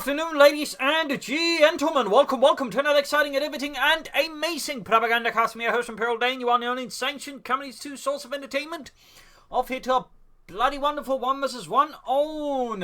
afternoon, ladies and gentlemen. Welcome to another exciting, riveting, and amazing Propagandacast. Me, your host, Imperial Dane. You are the only sanctioned company's two source of entertainment. Off here to a bloody wonderful 1v1 own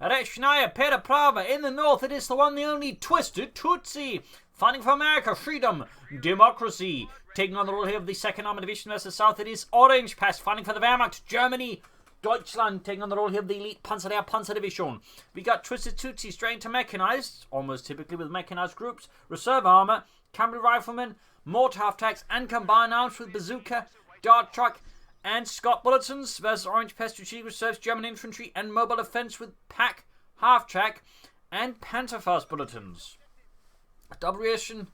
Rechnaya Pereprava. In the north, it is the one, the only TwistedTootsy. Fighting for America, freedom, democracy. Taking on the role here of the second army division versus south, it is Orangepest. Fighting for the Wehrmacht, Germany. Deutschland taking on the role here of the elite Panzer Division. We got TwistedTootsy straight into mechanized, almost typically with mechanized groups, reserve armor, cavalry riflemen, mortar half-tracks, and combined arms with bazooka, dart truck, and Scott bulletins versus Orangepest Strategic Reserves, German infantry, and mobile defense with pack, half-track, and Panzerfaust bulletins. Double ration.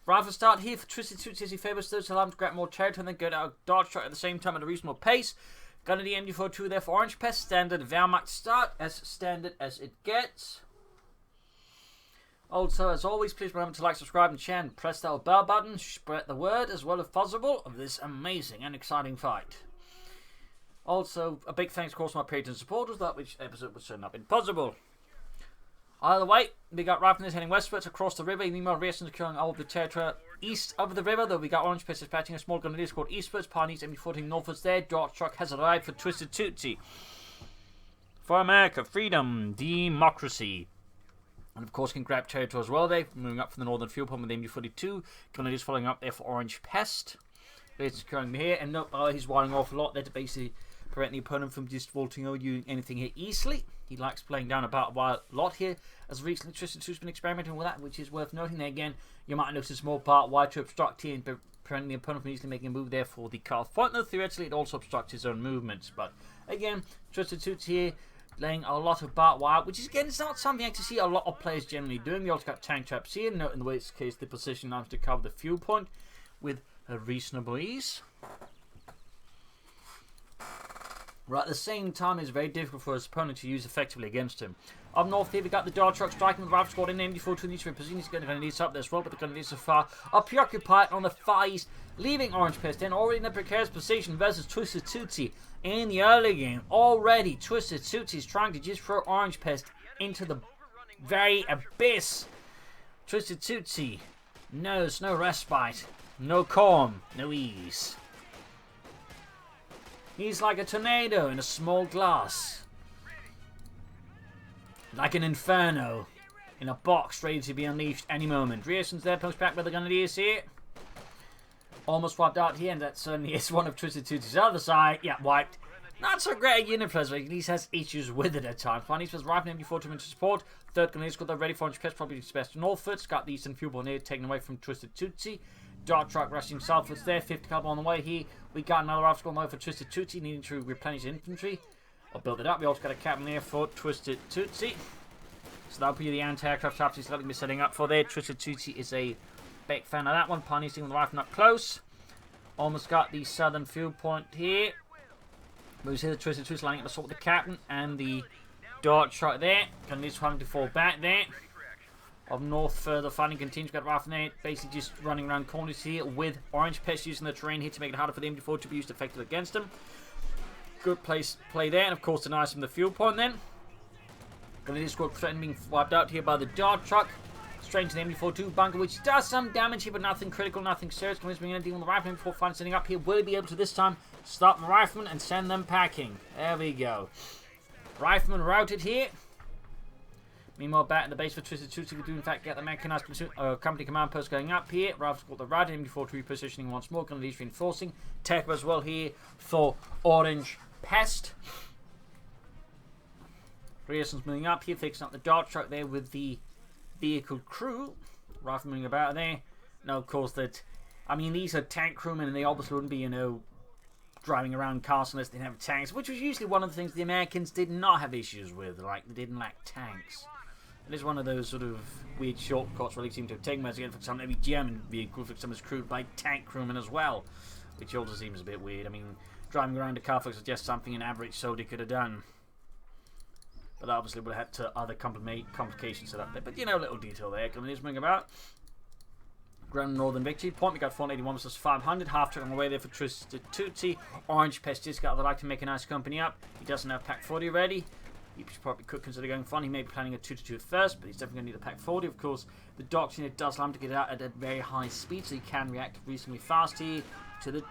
Rifle start here for TwistedTootsy as he favours those who allow him to grab more territory and then go down dart truck at the same time at a reasonable pace. Gun of the MD42 there for Orangepest. Standard Wehrmacht start, as standard as it gets. Also, as always, please remember to like, subscribe, and share, and press that bell button. Spread the word as well as possible of this amazing and exciting fight. Also, a big thanks, of course, to my patrons and supporters, that which episode would certainly not been possible. Either way, we got riflemen heading westwards across the river. Meanwhile, Racing securing all of the territory east of the river, though we got Orangepest dispatching a small gun called eastwards. Parties MD14 northwards there. Dart truck has arrived for TwistedTootsy. For America, freedom, democracy. And of course, can grab territory as well. They're moving up from the northern field point with the MD42. Gunneries following up there for Orangepest. Racing securing here, and note he's winding off a lot there to basically prevent the opponent from just vaulting over you anything here easily. He likes playing down about a lot here, as recently TwistedTootsy been experimenting with that, which is worth noting there again. You might notice a small part wide to obstruct here and preventing the opponent from easily making a move there for the cutoff point. Though theoretically, it also obstructs his own movements. But again, TwistedTootsy here laying a lot of barbed wire, which is again, it's not something I actually see a lot of players generally doing. We also got tank traps here. Note in the way it's case the position allows to cover the fuel point with a reasonable ease. Right, at the same time, it's very difficult for his opponent to use effectively against him. Up north here, we got the dart truck striking the rifle squad in MD42 in each position. He's going to need up there as well, but the Grenadiers so far are preoccupied on the far east, leaving Orangepest then already in a precarious position versus TwistedTootsy in the early game. Already, TwistedTootsy is trying to just throw Orangepest into the very abyss. TwistedTootsy knows no respite, no calm, no ease. He's like a tornado in a small glass. Like an inferno in a box ready to be unleashed any moment. Rearson's there, post back with the Grenadiers here. Almost wiped out here, and that certainly is one of TwistedTootsy's other side. Yeah, wiped. Not so great a unit player, but at least has issues with it at times. Finally, was Rifle MD4 to support. Third Grenadiers got that ready for Orangepest, probably best northwards. Got the eastern fuel ball near taken away from TwistedTootsy. Dart truck rushing southwards there, 50 caliber on the way here. We got another rifle squad on the way for TwistedTootsy, needing to replenish infantry or build it up. We also got a captain there for TwistedTootsy. So that'll be the anti-aircraft traps he's going to be setting up for there. TwistedTootsy is a big fan of that one. Pioneering with the rifle up close. Almost got the southern field point here. Moves here, the TwistedTootsy lining up to sort the captain and the dart truck there. Going to need having to fall back there. Up north, further fighting continues. Got rifle there, basically just running around corners here with Orangepest using the terrain here to make it harder for the MD4 to be used effectively against him. Good play there, and of course denies him the fuel point then. Grenadier squad threatening being wiped out here by the dart truck. Straight into the MD42 bunker, which does some damage here, but nothing critical, nothing serious. Grenadiers bringing in dealing with the rifleman before finally setting up here. Will he be able to this time stop the rifleman and send them packing? There we go. Rifleman routed here. Meanwhile, back at the base for TwistedTootsy, we do in fact get the mechanized company command post going up here. Rifles got the right MD4 repositioning once more. Grenadiers reinforcing. Tech as well here for Orangepest. Grierson's moving up here, fixing up the dart truck there with the vehicle crew. Rifle moving about there. Now, of course, these are tank crewmen, and they obviously wouldn't be, driving around cars unless they didn't have tanks, which was usually one of the things the Americans did not have issues with. Like, they didn't lack tanks. It is one of those sort of weird shortcuts where they seem to have taken again for some maybe German vehicle, for some is crewed by tank crewmen as well, which also seems a bit weird. I mean, driving around a car is just something an average soldier could have done. But obviously would have had to other complications set up there. But little detail there. Grenadiers moving about. Grand Northern victory point. We got 481 versus 500. Half track on the way there for TwistedTootsy. Orangepest just got the like to make a nice company up. He doesn't have Pack 40 ready. He probably could consider going fun. He may be planning a 2-2 at first, but he's definitely going to need a pack 40. Of course, the doctrine does allow him to get out at a very high speed, so he can react reasonably fast here to the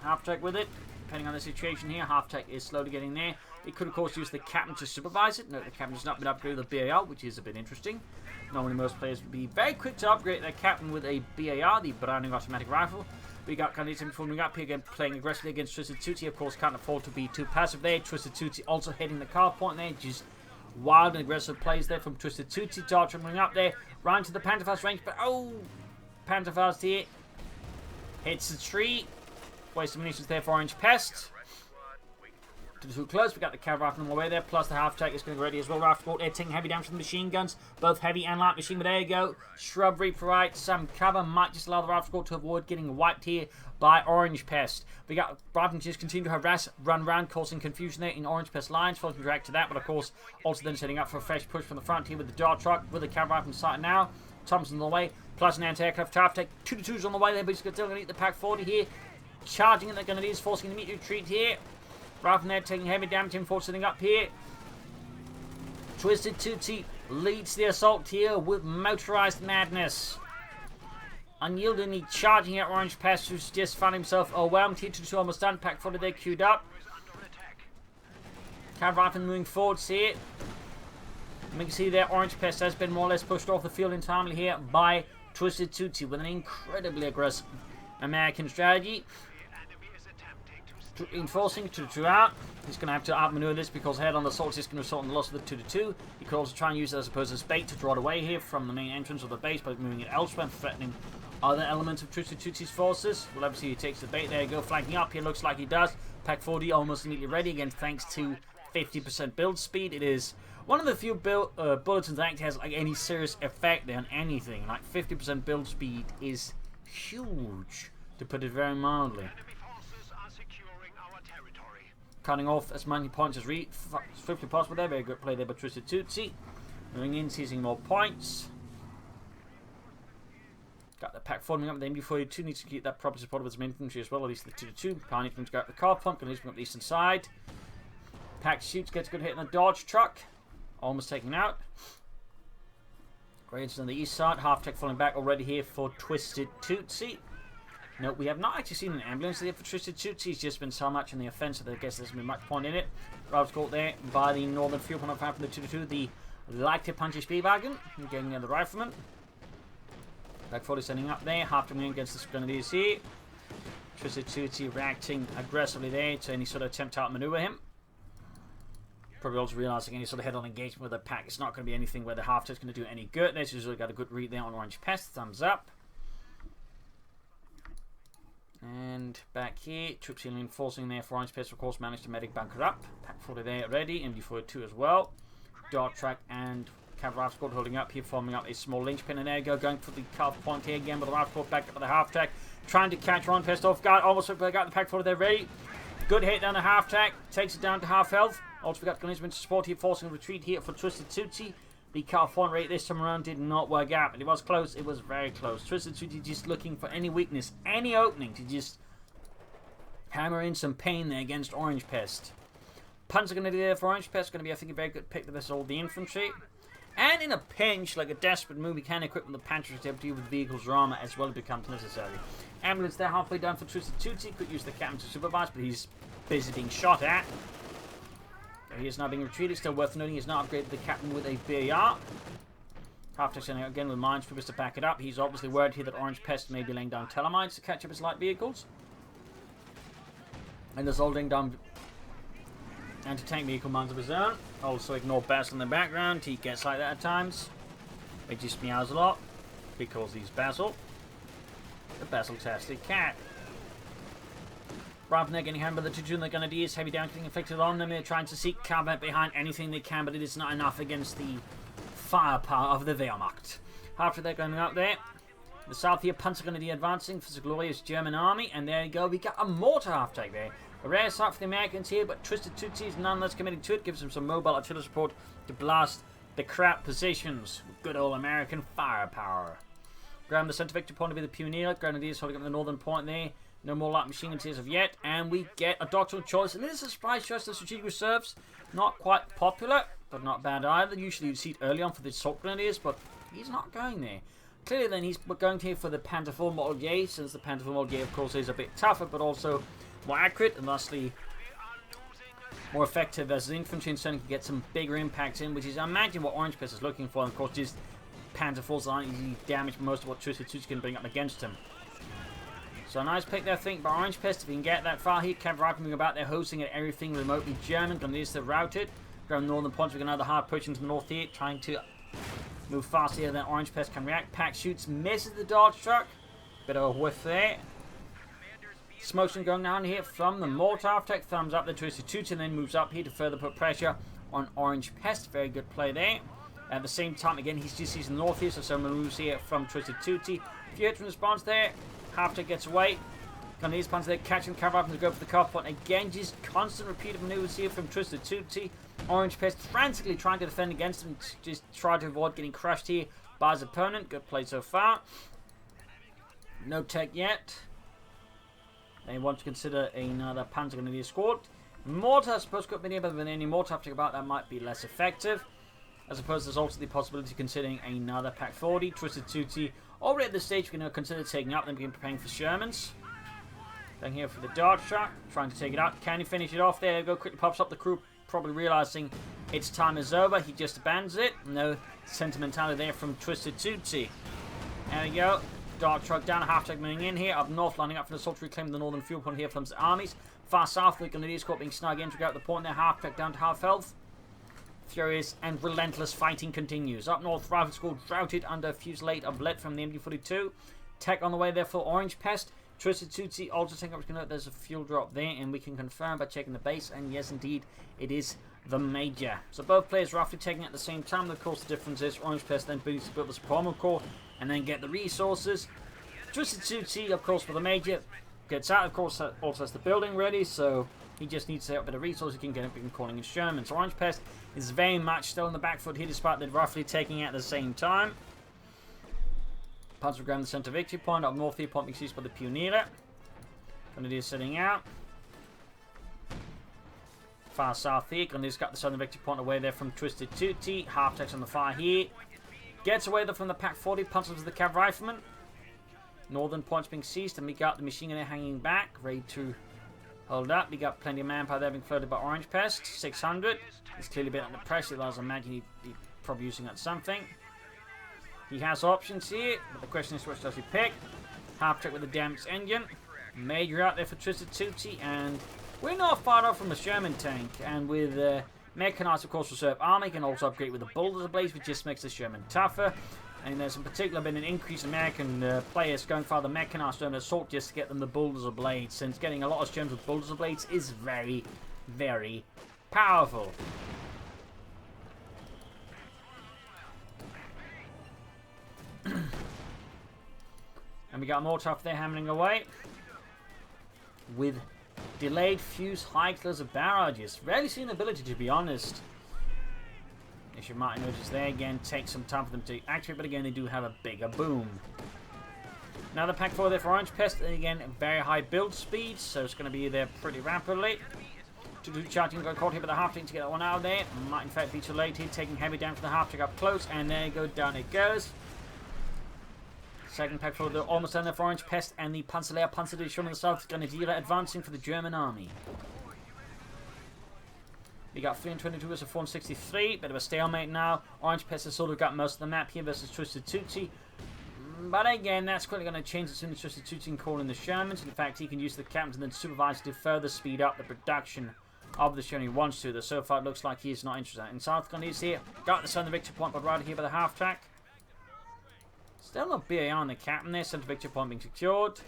half-track with it. Depending on the situation here, half-track is slowly getting there. It could, of course, use the captain to supervise it. Note the captain has not been upgraded with a BAR, which is a bit interesting. Normally, most players would be very quick to upgrade their captain with a BAR, the Browning automatic rifle. We got Canadian forming up here again, playing aggressively against TwistedTootsy. Of course, can't afford to be too passive there. TwistedTootsy also hitting the car point there. Just wild and aggressive plays there from TwistedTootsy. Dart coming up there. Right into the Pantherfast range, but oh! Pantherfast here. Hits the tree. Waste of munitions there for Orangepest. Too close, we got the cav rifle on the way there, plus the half-track is going to be ready as well. Rifle they're taking heavy damage from the machine guns, both heavy and light machine, but there you go. Shrubbery provides some cover, might just allow the rifle to avoid getting wiped here by Orangepest. We got rifle just continue to harass, run around, causing confusion there in Orangepest lines, following react to that, but of course, also then setting up for a fresh push from the front here with the dart truck, with the cav rifle in sight now. Thompson on the way, plus an anti-aircraft half-track, 2-2s on the way there, but he's still going to eat the pack 40 here. Charging it, they're going to use, forcing an immediate retreat here. Right from there, taking heavy damage, him for sitting up here. TwistedTootsy leads the assault here with motorized madness. Unyieldingly charging at Orangepest, who's just found himself overwhelmed. Here, 2-2 almost done. Pack 40 there queued up. Cav rifle moving forwards here. And we can see there, Orangepest has been more or less pushed off the field entirely here by TwistedTootsy with an incredibly aggressive American strategy. Enforcing 2-2 out. He's going to have to outmaneuver this because head on the assault is going to result in the loss of the 2-2. He could also try and use it as opposed as bait to draw it away here from the main entrance of the base by moving it elsewhere, threatening other elements of TwistedTootsy's forces. Well, obviously he takes the bait. There you go, flanking up here. Looks like he does. Pack 40 almost immediately ready again thanks to 50% build speed. It is one of the few bulletins that actually has like any serious effect on anything. Like 50% build speed is huge, to put it very mildly. Cutting off as many points as swiftly possible there. Very good play there by TwistedTootsy. Moving in, seizing more points. Got the pack forming up with the MB42. Needs to keep that proper support of its main infantry as well, at least the 2-2. Power needs to go out the car pump, and up the eastern side. Pack shoots, gets a good hit in the Dodge truck. Almost taken out. Raids on the east side. Half-tech falling back already here for TwistedTootsy. No, we have not actually seen an ambulance there for TwistedTootsy. He's just been so much in the offensive, I guess there's been much point in it. Rob's caught there by the northern fuel point from the 2-2, the lighter punchy speed wagon. Getting near the rifleman. Back 40 sending up there, half to against the grenadiers here. TwistedTootsy reacting aggressively there to any sort of attempt to outmaneuver him. Probably also realizing any sort of head-on engagement with the pack, it's not going to be anything where the half-tech is going to do any good. They've usually got a good read there on Orangepest, thumbs up. And back here, troops reinforcing there for Orangepest, of course, managed to medic bunker up. Pack 40 there ready, MD42 as well. Dart track and cav rifle squad holding up here, forming up a small linchpin. And there you go, going for the cuff point here again, with the rifle squad back up with the half track. Trying to catch Orangepest off guard, almost got the pack 40 there ready. Good hit down the half track, takes it down to half health. Also, we got Glennisman to support here, forcing a retreat here for TwistedTootsy. The cuff point rate this time around did not work out, but it was close, it was very close. TwistedTootsy just looking for any weakness, any opening to just hammer in some pain there against Orangepest. Punts are going to be there for Orangepest, going to be, I think, a very good pick to this all the infantry. And in a pinch, like a desperate move, we can equip with the Panther to with vehicles or armor as well if it becomes necessary. Ambulance there halfway down for TwistedTootsy, could use the captain to supervise, but he's busy being shot at. He is now being retreated, still worth noting, he's not upgraded the captain with a BAR. Half-tech sending out again with mine troopers to back it up. He's obviously worried here that Orangepest may be laying down telemines to catch up his light vehicles. And there's holding down anti-tank vehicle mines of his own. Also ignore Basil in the background, he gets like that at times. He just meows a lot, because he's Basil. The Basil-tastic cat. Rather than getting hammered by the 2-2 and the Grenadiers, heavy damage being inflicted on them. They're trying to seek combat behind anything they can, but it is not enough against the firepower of the Wehrmacht. After they're going up there, the south here, Panzer Grenadier advancing for the glorious German army, and there you go, we got a mortar half-take there. A rare sight for the Americans here, but TwistedTootsy is nonetheless committing to it, gives them some mobile artillery support to blast the crap positions with good old American firepower. Grab the centre victory point to be the Pioneer, Grenadiers holding up the northern point there. No more light machine guns as of yet, and we get a doctrinal choice, and this is a surprise choice to Strategic Reserves. Not quite popular. but not bad either. Usually you'd see it early on for the assault grenadiers, but he's not going there. Clearly then he's going here for the Panzerform Model J, since the Panzerform Model J of course is a bit tougher, but also more accurate and thusly more effective as the infantry and certainly can get some bigger impacts in, which is I imagine what Orangepest is looking for, and of course just Panzerforms aren't easily damaged most of what TwistedTootsy can bring up against him. So a nice pick there, I think, by Orangepest. If he can get that far here, Cavalry moving about there, hosting at everything remotely German. Grenadiers are routed. Growing northern points with another hard push into the north here, trying to move faster here than Orangepest can react. Pack shoots, misses the dodge truck. Bit of a whiff there. Smoke's going down here from the mortar attack. Thumbs up the TwistedTootsy and then moves up here to further put pressure on Orangepest. Very good play there. At the same time, again, he's just sees the north here, so some moves here from TwistedTootsy. Few hits from response there. Half-tech gets away. Grenadiers punch there, catching cover up and go for the cuff point. Again, just constant repeated maneuvers here from TwistedTootsy. Orangepest frantically trying to defend against him, just try to avoid getting crushed here by his opponent. Good play so far. No tech yet. They want to consider another Panzer Grenadier squad. Mortar, I suppose, could be near, but with any mortar after about that might be less effective. I suppose there's also the possibility of considering another Pack 40. TwistedTootsy already at this stage we're going to consider taking up, then begin preparing for Shermans. Then here for the dart shot, trying to take it out. Can he finish it off? There you go, quickly pops up the crew, probably realizing its time is over. He just abandons it. No sentimentality there from TwistedTootsy. There we go. Dart truck down, half-tech moving in here. Up north, lining up for the assault to reclaim the northern fuel point here from the armies. Far south, the Grenadiers caught being snug in to go out the point there. Half-tech down to half health. Furious and relentless fighting continues. Up north, Rifle Squad routed under a fusillade of lead from the MD-42. Tech on the way there for Orangepest. TwistedTootsy also taking up to note there's a fuel drop there, and we can confirm by checking the base, and yes indeed, it is the Major. So both players roughly taking at the same time. Of course the difference is Orangepest then needs to build this primal core and then get the resources. TwistedTootsy, of course, for the Major, gets out, of course, also has the building ready, so he just needs to have a bit of resources. He can get it, begin calling in Sherman. So Orangepest is very much still in the back foot here, despite them roughly taking it at the same time. Panzer ground the center victory point. Up north here, point being seized by the Pioneer. Grenadiers setting out. Far south here, Grenadiers got the southern victory point away there from TwistedTootsy. Half-tech's on the far here. Gets away there from the Pack 40, punches the Cav Rifleman. Northern points being seized, and we got the machine gunner hanging back, ready to hold up. We got plenty of manpower there being floated by Orangepest. 600. He's clearly been under pressure. I imagine he'd be probably using that something. He has options here, but the question is which does he pick? Half-tech with the damaged engine. Major out there for TwistedTootsy, and we're not far off from a Sherman tank. And with Mechanized, of course, reserve army can also upgrade with the Bulldozer Blades, which just makes the Sherman tougher. And there's in particular been an increase in American players going for the Mechanized German Assault just to get them the Bulldozer Blades, since getting a lot of Germans with Bulldozer Blades is very, very powerful. And we got more tough there hammering away with delayed fuse high explosive barrages. Rarely seen the ability, to be honest. As you might notice there, again, takes some time for them to activate, but again, they do have a bigger boom. Another Pack 4 there for Orangepest, and again, very high build speed, so it's going to be there pretty rapidly. To do charging, got caught here by the half-tick to get that one out of there. Might in fact be too late here, taking heavy down for the half-tick up close, and there you go, down it goes. Second Pack 4, they're almost done there for Orangepest, and the Panzerlehr Panzer Division on the south, Grenadier advancing for the German army. We got 322 versus 463, bit of a stalemate now. Orangepest has sort of got most of the map here versus TwistedTootsy. But again, that's quickly going to change as soon as TwistedTootsy can call in the Shermans. In fact, he can use the captains and then supervise to further speed up the production of the Sherman he wants to. Though so far it looks like he is not interested. In South Grenadiers here, got the southern victory point, but right here by the half-track. Still no BAR on the captain there, center victory point being secured.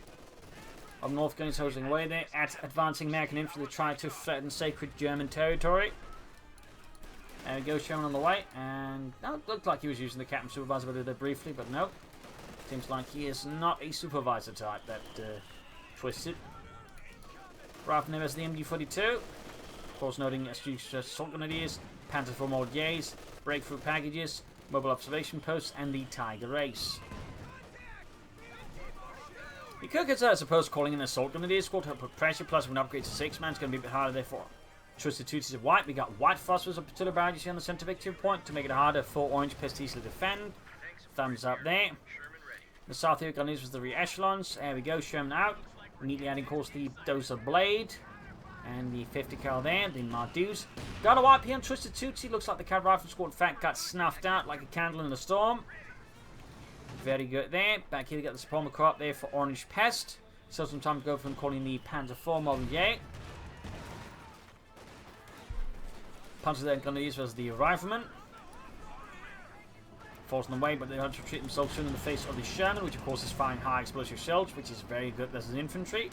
Up north, Grenadiers holding away there. At advancing American infantry to try to threaten sacred German territory. There we go, Sherman on the way. And no, it looked like he was using the captain supervisor there briefly, but no. Seems like he is not a supervisor type, that Twisted. Rifle as the MD-42. Of course, noting assault grenadiers, Panzerform Model J's, breakthrough packages, mobile observation posts, and the Tiger Race. You could consider, I suppose, calling an assault grenadier squad to put pressure, plus with an upgrade to 6-man is going to be a bit harder there for TwistedTootsy of white. We got white phosphorus up to the barrage on the center victory point to make it harder for Orangepest to easily defend. Thumbs up there. The south here gunnies was the re-echelons. There we go, Sherman out. Neatly adding, of course, the dozer blade. And the 50 cal there, the Mardus. Got a wipe here on TwistedTootsy. Looks like the cav rifle squad, in fact, got snuffed out like a candle in a storm. Very good there. Back here we got the Suprema Corps up there for Orangepest. Still some time to go from calling the Panzer IV Model J. Panzer they're going to use was the rifleman. Forcing them away, but they had to retreat themselves soon in the face of the Sherman, which of course is firing high explosive shells, which is very good as an infantry.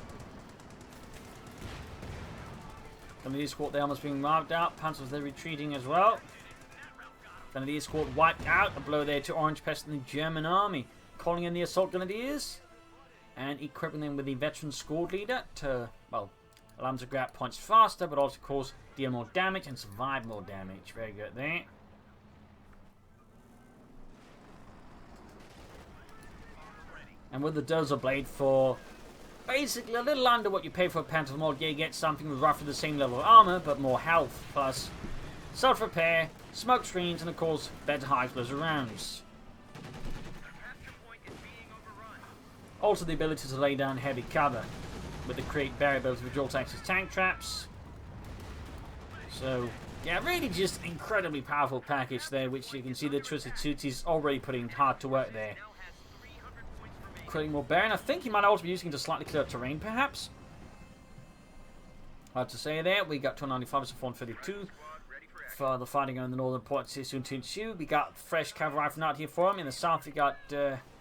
Grenadier squad there almost being marked out. Panzers they're retreating as well. Grenadier squad wiped out. A blow there to Orangepest and the German army. Calling in the assault grenadiers and equipping them with the veteran squad leader to, well, allow them to grab points faster, but also, of course, deal more damage and survive more damage. Very good there. And with the dozer blade for basically a little under what you pay for a Panzer mod, you get something with roughly the same level of armor, but more health, plus self-repair, smoke screens, and of course, better high explosive rounds. Also the ability to lay down heavy cover with the create variability with dual axis tank traps. So, yeah, really just incredibly powerful package there, which you can see the TwistedTootsy is already putting hard to work there. Creating more bearing. I think he might also be using it to slightly clear terrain, perhaps. Hard to say there. We got 295 and 432 for the fighting on the northern port. Soon to ensue. We got fresh cavalry rifle out here for him. In the south, we got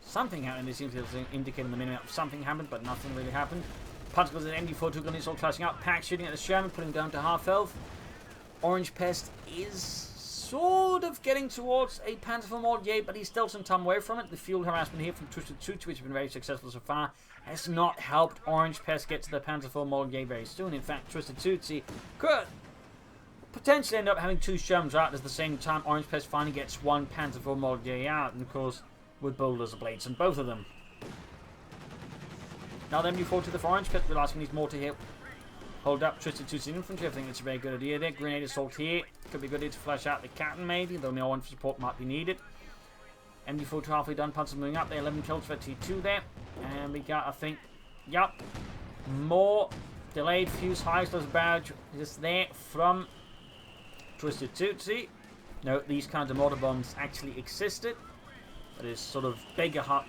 something happening. It seems to indicate in the minute something happened, but nothing really happened. Particles and MD42 guns all clashing out. Pack shooting at the Sherman, putting him down to half health. Orangepest is sort of getting towards a Panzer IV mod, yeah, but he's still some time away from it. The fuel harassment here from TwistedTootsy, which has been very successful so far, has not helped Orangepest get to the Panzer IV mod, yeah, very soon. In fact, TwistedTootsy could potentially end up having two Shermans out at the same time. Orangepest finally gets one Panzer IV mod, yeah, out, and of course, with bulldozer blades and both of them. Now then, you fall to the Orangepest, realizing he's more to hit. Hold up TwistedTootsy infantry. I think it's a very good idea there. Grenade assault here. Could be good to flash out the captain maybe, though no one for support might be needed. MD42 halfway done. Panzer moving up there. 11 kills for T2 there. And we got, I think, yep, more delayed fuse high explosive barrage just there from TwistedTootsy. No, these kinds of mortar bombs actually existed. That is sort of bigger hot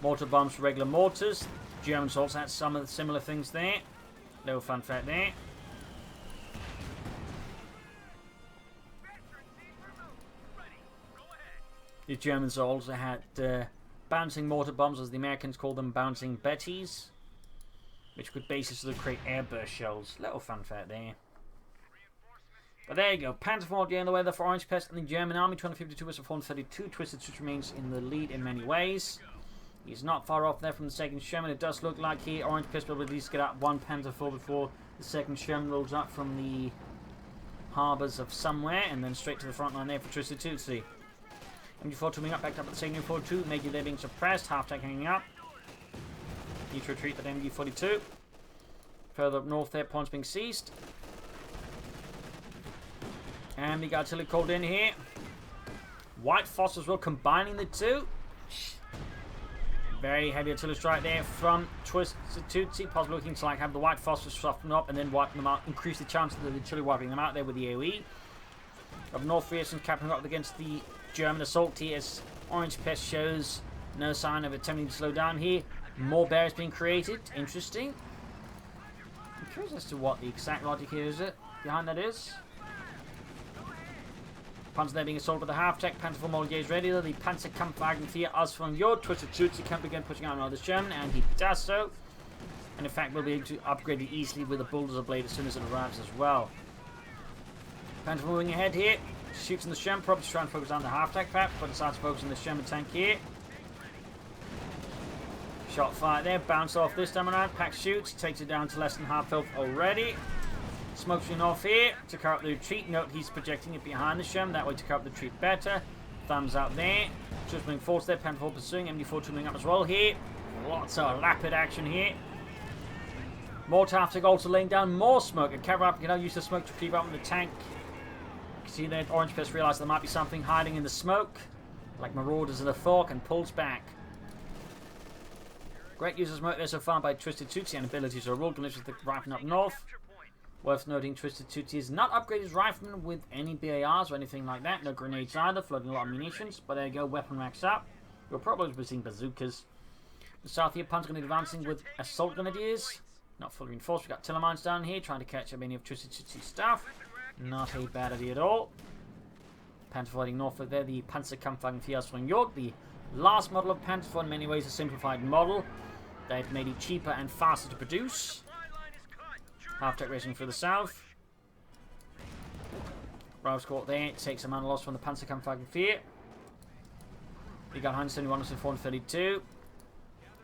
mortar bombs for regular mortars. Germans also had some of the similar things there. No fun fact there. The Germans also had bouncing mortar bombs, as the Americans call them, bouncing Betties, which could basically sort of create airburst shells. Little fun fact there. But there you go. Panzer IV in the weather for Orangepest and the German army. 252 versus 432. TwistedTootsy remains in the lead in many ways. He's not far off there from the second Sherman. It does look like here Orangepest will at least get out one Panzer IV before the second Sherman rolls up from the harbours of somewhere, and then straight to the front line there for TwistedTootsy. MD4 coming up, backed up at the second MD42. Major there being suppressed. Half tank hanging up. Need to retreat at MD42. Further up north there, points being seized. And we got artillery called in here. White phosphorus as well, combining the two. Very heavy artillery strike there from TwistedTootsy. Possibly looking to like have the white phosphorus soften up and then wipe them out. Increase the chance of the artillery wiping them out there with the AoE. Of North Rearson capping up against the German assault here as Orangepest shows no sign of attempting to slow down here. More barriers being created. Interesting. I'm curious as to what the exact logic here is behind that is. Panzer there being assaulted with the half-tech. Panzer IV Model is ready though. The Panzerkampfwagen 4 as from your TwistedTootsy can begin pushing out another German, and he does so. And in fact, we'll be able to upgrade it easily with a bulldozer blade as soon as it arrives as well. Panzer moving ahead here. Shoots in the Sherman, probably trying to focus on the half-tech perhaps, but decides to focus on the Sherman tank here. Shot fired there, bounce off this time around. Pack shoots, takes it down to less than half health already. Smoke screen off here to cover up the retreat. Note he's projecting it behind the Sherman, that way to cover up the retreat better. Thumbs up there. Just moving forward there, Panzer IV pursuing, MD4 moving up as well here. Lots of rapid action here. Mortar also laying down more smoke. And Cavalry can now use the smoke to creep up in the tank. You can see that Orangepest realizes there might be something hiding in the smoke, like marauders in a fork, and pulls back. Great use of smoke there so far by TwistedTootsy and abilities are ruled with the rifleman up north. Worth noting, TwistedTootsy is not upgraded his rifleman with any BARs or anything like that. No grenades either, floating a lot of munitions. But there you go, weapon racks up. You'll probably be seeing bazookas. The south here, Pun's going to be advancing with assault grenadiers. Not fully reinforced. We've got Tillermines down here trying to catch up any of TwistedTootsy's stuff. Not a bad idea at all. Panther fighting north there, the Panzerkampfwagen 4 from York. The last model of Panther, in many ways a simplified model. They've made it cheaper and faster to produce. Half-tech racing for the south. Rouse caught there. Takes a man loss from the Panzerkampfwagen 4. We got 171 and 432.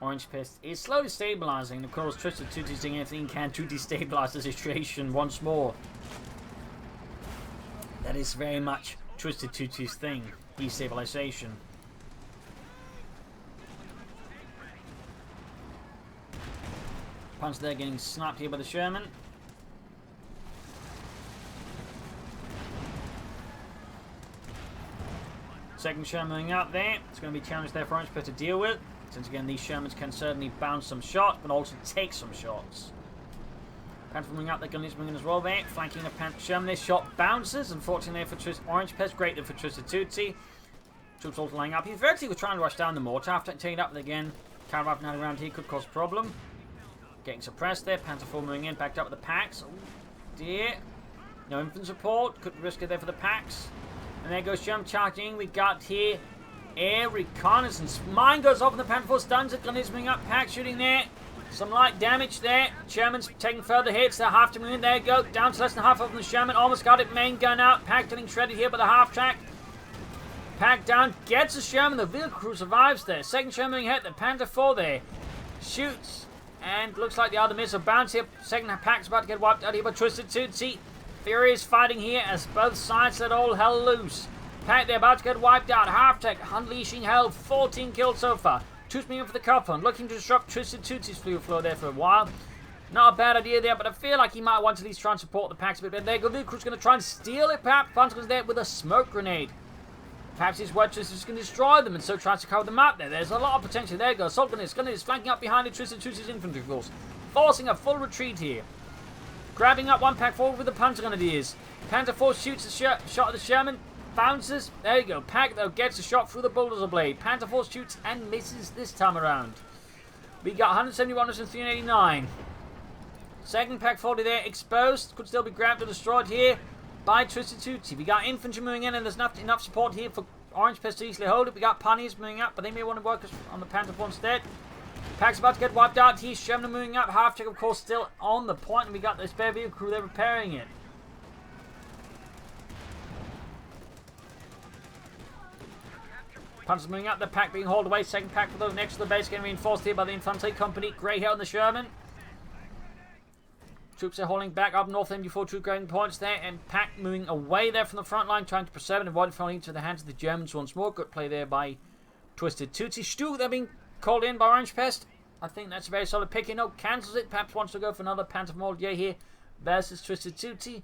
Orangepest is slowly stabilizing. Of course, TwistedTootsy is doing everything he can to destabilize the situation once more. That is very much TwistedTootsy's thing. Destabilization. Punch there getting snapped here by the Sherman. Second Sherman moving up there. It's going to be challenged there for Orangepest to deal with. Since again, these Shermans can certainly bounce some shots, but also take some shots. Panther moving up, the gun is moving as well there. Flanking the Panther Sherman. This shot bounces. Unfortunately for Orangepest, great there for TwistedTootsy. Troops also lying up. He virtually was trying to rush down the mortar. After taking it up again, Cavalry now around here could cause a problem. Getting suppressed there. Panther 4 moving in, backed up with the packs. Oh dear. No infantry support. Could risk it there for the packs. And there goes Sherman charging. We got here air reconnaissance. Mine goes off and the Panther 4 stuns it. Gun is moving up. Pack shooting there. Some light damage there. Sherman's taking further hits. They're half to move in. There you go. Down to less than half of the Sherman. Almost got it. Main gun out. Pack getting shredded here by the half track. Pack down. Gets a Sherman. The vehicle crew survives there. Second Sherman hit. The Panther 4 there. Shoots. And looks like the other missile bounce here. Second pack's about to get wiped out here by TwistedTootsy. Furious fighting here as both sides let all hell loose. Pack, they're about to get wiped out. Half-tech unleashing hell. 14 kills so far. Toots moving for the cover. Looking to disrupt TwistedTootsy's fluid flow there for a while. Not a bad idea there, but I feel like he might want to at least try and support the packs a bit better. There you go. The crew's going to try and steal it, perhaps. Punch goes there with a smoke grenade. Perhaps his wedges is going to destroy them and so tries to cover them up there. There's a lot of potential. There you go. Assault grenade is flanking up behind the TwistedTootsy's infantry force. Forcing a full retreat here. Grabbing up one pack forward with the Panzer Grenadiers. Panther 4 shoots a shot at the Sherman. Bounces. There you go. Pack, though, gets a shot through the bulldozer blade. Panther 4 shoots and misses this time around. We got 171 and 389. Second pack 40 there. Exposed. Could still be grabbed or destroyed here by TwistedTootsy. We got infantry moving in and there's enough support here for Orangepest to easily hold it. We got pioneers moving up, but they may want to work on the Panther 4 instead. Pack's about to get wiped out here. Sherman moving up. Half-tech, of course, still on the point. And we got the spare vehicle crew there repairing it. Panzer's moving up. The pack being hauled away. Second pack for those next to the base getting reinforced here by the infantry company. Grey Hill and the Sherman. Troops are hauling back up north MG4 troop going points there. And pack moving away there from the front line, trying to preserve and avoid falling into the hands of the Germans once more. Good play there by TwistedTootsy. Stu, they're being called in by Orangepest. I think that's a very solid pick. No, cancels it. Perhaps wants to go for another Panther Moldier here versus TwistedTootsy.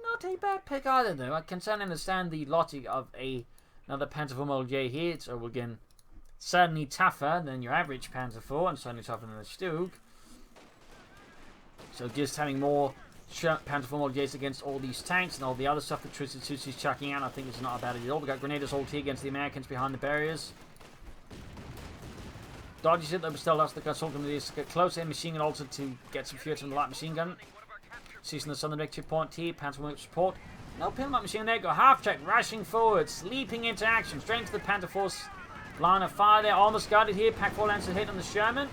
Not a bad pick either, though. I can certainly understand the logic of another Panther Moldier here. It's again certainly tougher than your average Panther 4 and certainly tougher than the Stug. So just having more Panther 4 Moldiers against all these tanks and all the other stuff that TwistedTootsy is chucking out, I think it's not a bad idea at all. We got Grenadiers hold here against the Americans behind the barriers. Dodges it, though, but still lost the assault grenadiers to get close in. Machine gun also to get some fury from the light machine gun. Seizing the southern victory point here. Panther will support. No pin-up machine. There you go. Half-track rushing forward. Leaping into action. Straight into the Panther Force line of fire there. Almost got it here. Pack 4 lands a hit on the Sherman.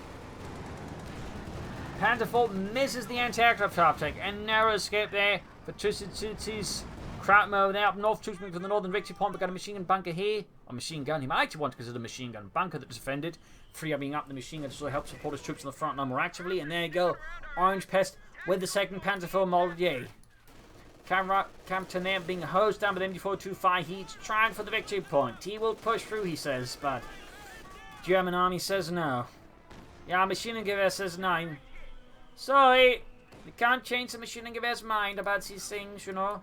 Panther 4 misses the anti-aircraft half-track. And narrow escape there for TwistedTootsy's crowd mode there. Up north, troops moving to the northern victory point. We've got a machine gun bunker here. A machine gun. He might actually want to consider a machine gun bunker that defended. Free being up the machine gun to help support his troops on the front line more actively. And there you go. Orangepest with the second Panther 4 Moldier. Captain there being hosed down with MG425. He's trying for the victory point. He will push through, he says, but German army says no. Yeah, machine gun giver says 9. Sorry, we can't change the machine and give us mind about these things, you know.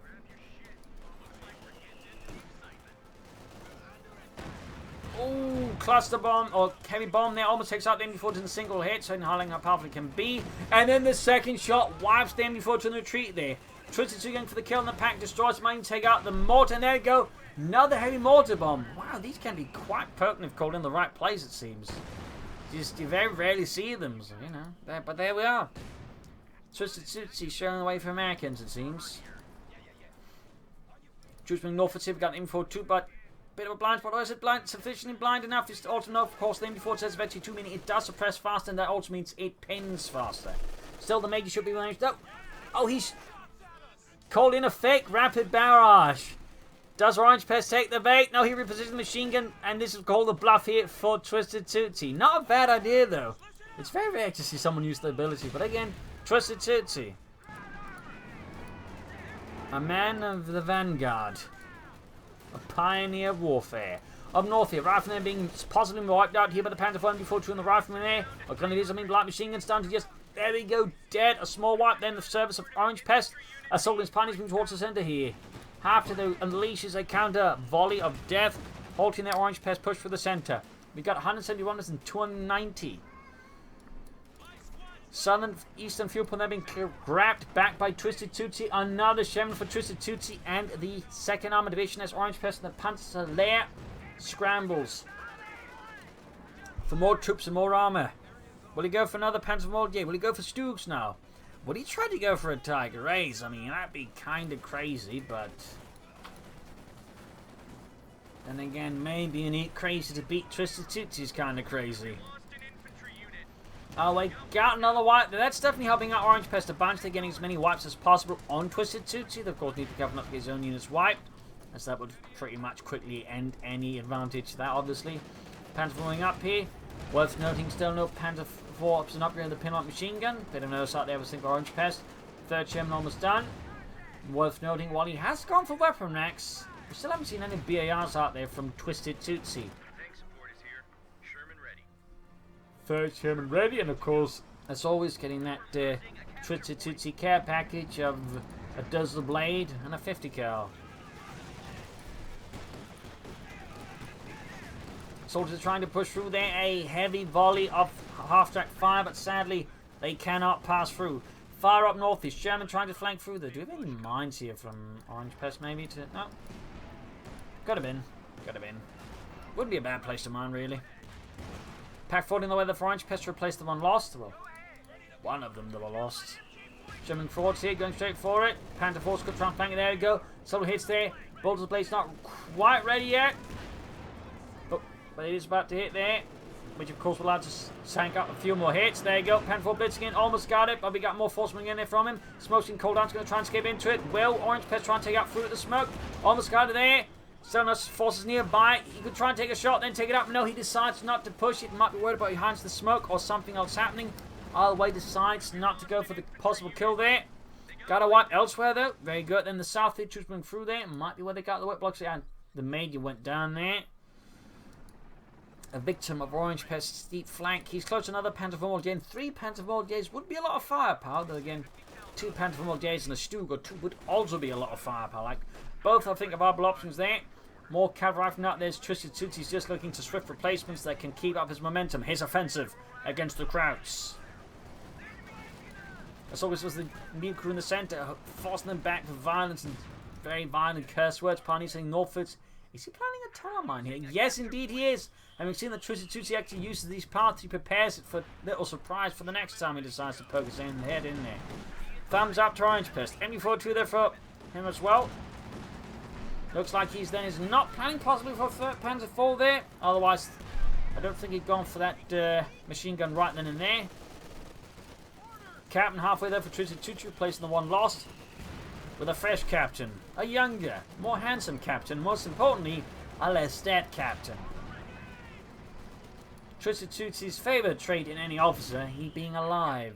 Ooh, cluster bomb or heavy bomb there almost takes out the MD4 in a single hit, so how powerful it can be. And then the second shot wipes the MD4 to the retreat there. TwistedTootsy going for the kill in the pack, destroys the mine, take out the mortar, and there you go. Another heavy mortar bomb. Wow, these can be quite potent if called in the right place, it seems. Just, you very rarely see them, so, you know. But there we are. TwistedTootsy showing the way for Americans, it seems. Troops moving north, we've got the MD4 too, but bit of a blind spot. Or is it blind, sufficiently blind enough? It's also enough. Of course, the MD4 says eventually 2 meaning it does suppress faster, and that also means it pins faster. Still, the Major should be managed. Oh, he's called in a fake rapid barrage. Does Orangepest take the bait? No, he repositions the machine gun, and this is called a bluff here for TwistedTootsy. Not a bad idea, though. It's very rare to see someone use the ability, but again, TwistedTootsy. A man of the vanguard. A pioneer of warfare. Up north here, riflemen being possibly wiped out here by the Panther 4 MD4 and the riflemen there. What kind of is, I mean, light machine guns down to just, there we go, dead. A small wipe then the service of Orangepest. Assault is pioneers moving towards the center here. After the unleashes a counter volley of death, halting their Orangepest push for the center. We got 171 and 290. Southern Eastern fuel point being grabbed back by TwistedTootsy. Another Sherman for TwistedTootsy and the 2nd Armored Division as Orangepest and the Panzer Lehr scrambles for more troops and more armor. Will he go for another Panzer Moldier? Will he go for Stoogs now? Would he try to go for a Tiger Race? I mean, that'd be kind of crazy, but then again, maybe an eat crazy to beat TwistedTootsy is kind of crazy. Oh, we got another wipe. That's definitely helping out Orangepest a bunch. They're getting as many wipes as possible on TwistedTootsy. They, of course, need to cover up to get his own units wiped, as that would pretty much quickly end any advantage to that, obviously. Panzer moving up here. Worth noting, still no Panzer 4 ups and upgrade of the pinlock machine gun. Bit of notice out there with single Orangepest. 3rd Sherman almost done. Worth noting, while he has gone for weapon racks, we still haven't seen any BARs out there from TwistedTootsy. 3rd Sherman ready, and of course, as always, getting that TwistedTootsy care package of a Duzzle Blade and a 50 cal. Soldiers are trying to push through there. A heavy volley of half-track fire, but sadly, they cannot pass through. Fire up north is Sherman trying to flank through there. Do we have any mines here from Orangepest, maybe? No. Could have been. Could have been. Wouldn't be a bad place to mine, really. Pack 40 in the weather for Orangepest to replace the one lost. Well, one of them that were lost. Sherman forwards here, going straight for it. Panther 4's good try and flank it. There we go. Several hits there. Bolter's Blade's not quite ready yet. But it is about to hit there, which of course will allow to sank up a few more hits. There you go. Panther 4 blitzing in. Almost got it, but we got more forcemen in there from him. Smoking cold down's going to try and skip into it. Will Orangepest try and take out through at the smoke. Almost got it there. Still no forces nearby. He could try and take a shot, then take it up. No, he decides not to push it. Might be worried about behind the smoke or something else happening. Either way, decides not to go for the possible kill there. Got a wipe elsewhere, though. Very good. Then the south here, troops went through there. Might be where they got the whip blocks. And the Major went down there. A victim of Orangepest's steep flank. He's close to another Panther 4 again. 3 Panther 4 would be a lot of firepower. Though again, 2 Panther 4 and a Stug or 2 would also be a lot of firepower. Like both, I think, are viable options there. More cavalry rifling out. There's TwistedTootsy just looking to swift replacements that can keep up his momentum. His offensive against the Krauts. As always was the new crew in the centre, forcing them back with violence and very violent curse words. Parney saying Northwards. Is he planning a tunnel mine here? Yes, indeed he is. And we've seen that TwistedTootsy actually uses these paths. He prepares it for little surprise for the next time he decides to poke his head in there. Thumbs up to Orangepest. MD42 there for him as well. Looks like he's then is not planning possibly for Panzer 4 there. Otherwise, I don't think he'd gone for that machine gun right then and there. Captain halfway there for TwistedTootsy, replacing the one lost. With a fresh captain. A younger, more handsome captain. Most importantly, a less dead captain. TwistedTootsy's favourite trait in any officer, he being alive.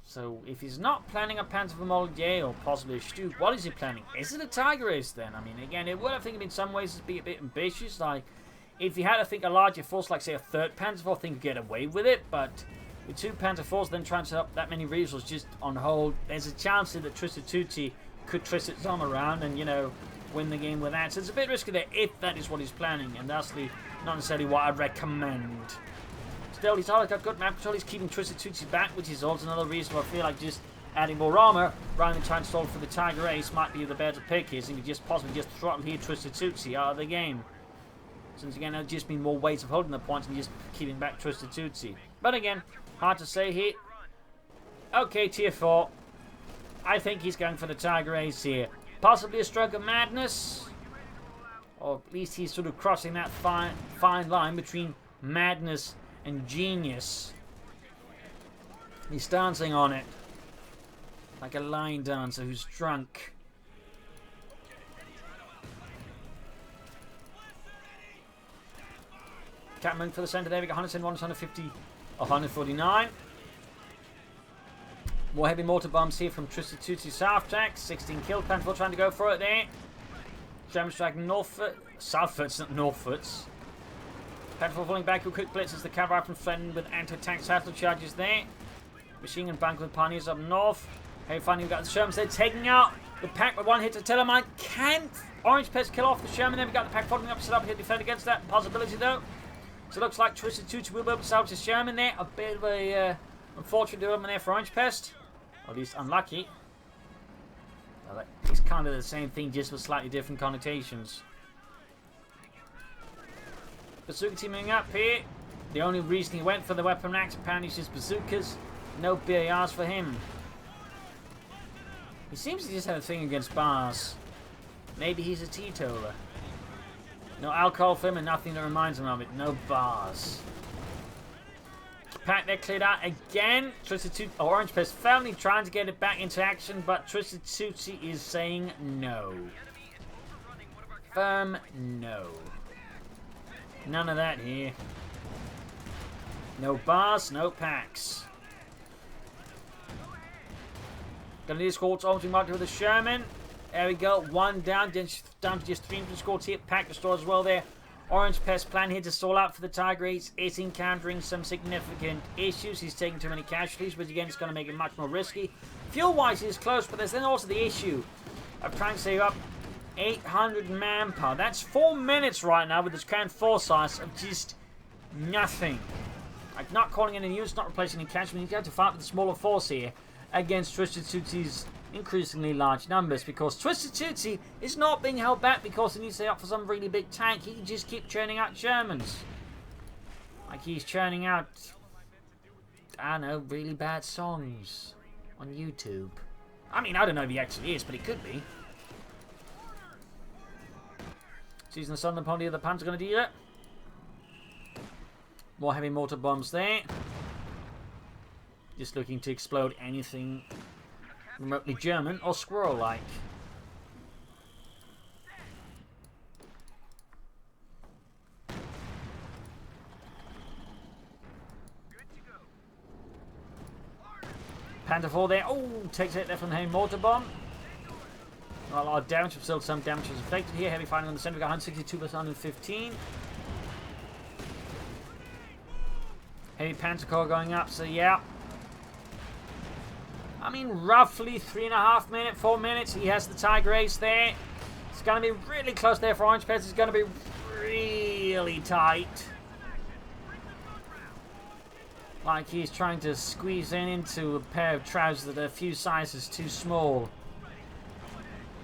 So, if he's not planning a Panzer Moldier or possibly a Stug, what is he planning? Is it a Tiger Race then? I mean, again, it would, I think, in some ways be a bit ambitious. Like, If you had to think a larger force, like say a 3rd Panzer, I think you'd get away with it, but with 2 Panzer IVs then trying to set up that many resources just on hold, there's a chance that TwistedTootsy could twist its arm around and, you know, win the game with that. So it's a bit risky there if that is what he's planning, and that's not necessarily what I'd recommend. Still, he's always got good map control. He's keeping TwistedTootsy back, which is also another reason why I feel like just adding more armor rather than trying to stall for the Tiger Ace might be the better pick here. So you could just possibly just throttle here TwistedTootsy out of the game. Since again, there'll just be more ways of holding the points and just keeping back TwistedTootsy. But again, hard to say here. Okay, tier 4. I think he's going for the Tiger Ace here. Possibly a stroke of madness. Or at least he's sort of crossing that fine line between madness and genius. He's dancing on it. Like a line dancer who's drunk. Catman for the centre there. We got 110, 150, 149. More heavy mortar bombs here from TwistedTootsy South Track. 16 kills. Panther trying to go for it there. German strike Northfoot. Southfoots, not Northfoots. Panther falling back with quick blitz as the cavalry from threatened with anti-tank saddle charges there. Machine gun bank with pioneers up north. Hey, finally we've got the Shermans there taking out the pack with one hit to Telemine. Can Orangepest kill off the Sherman? Then we got the pack following up, set up here to defend against that possibility though. So it looks like TwistedTootsy will be able to salvage the Sherman there. A bit of a unfortunate development there for Orangepest. Or at least unlucky. Well, it's kind of the same thing, just with slightly different connotations. Bazooka teaming up here. The only reason he went for the weapon axe apparently is just bazookas. No BARs for him. He seems to just have a thing against bars. Maybe he's a teetotaler. No alcohol for him and nothing that reminds him of it. No bars. Pack there cleared out again. Orangepest family trying to get it back into action, but TwistedTootsy is saying no. Firm no. None of that here. No bars, no packs. Gonna need escorts almost marked with a Sherman. There we go. One down to just 3 escorts here. Pack restored as well there. Orangepest plan here to stall out for the Tiger Ace is encountering some significant issues. He's taking too many casualties, which again is going to make it much more risky. Fuel-wise, he's close, but there's then also the issue of trying to save up 800 manpower. That's 4 minutes right now with this current force size of just nothing. Like not calling any units, not replacing any casualties. You have to fight with a smaller force here against TwistedTootsy's increasingly large numbers, because TwistedTootsy is not being held back because he needs to set up for some really big tank. He can just keep churning out Shermans. Like he's churning out, I don't know, really bad songs on YouTube. I mean, I don't know if he actually is, but he could be. Seizing the southern pony of the Panther going to do it. More heavy mortar bombs there. Just looking to explode anything remotely German or squirrel-like. Panther 4 there. Oh, takes it there from the heavy mortar bomb. Not a lot of damage, but still some damage was affected here. Heavy fighting on the center. We got 162 plus 115. Heavy Panther core going up, so yeah. I mean, roughly 3.5 minutes, 4 minutes. He has the Tiger Ace there. It's going to be really close there for Orangepest. It's going to be really tight. Like he's trying to squeeze into a pair of trousers that are a few sizes too small.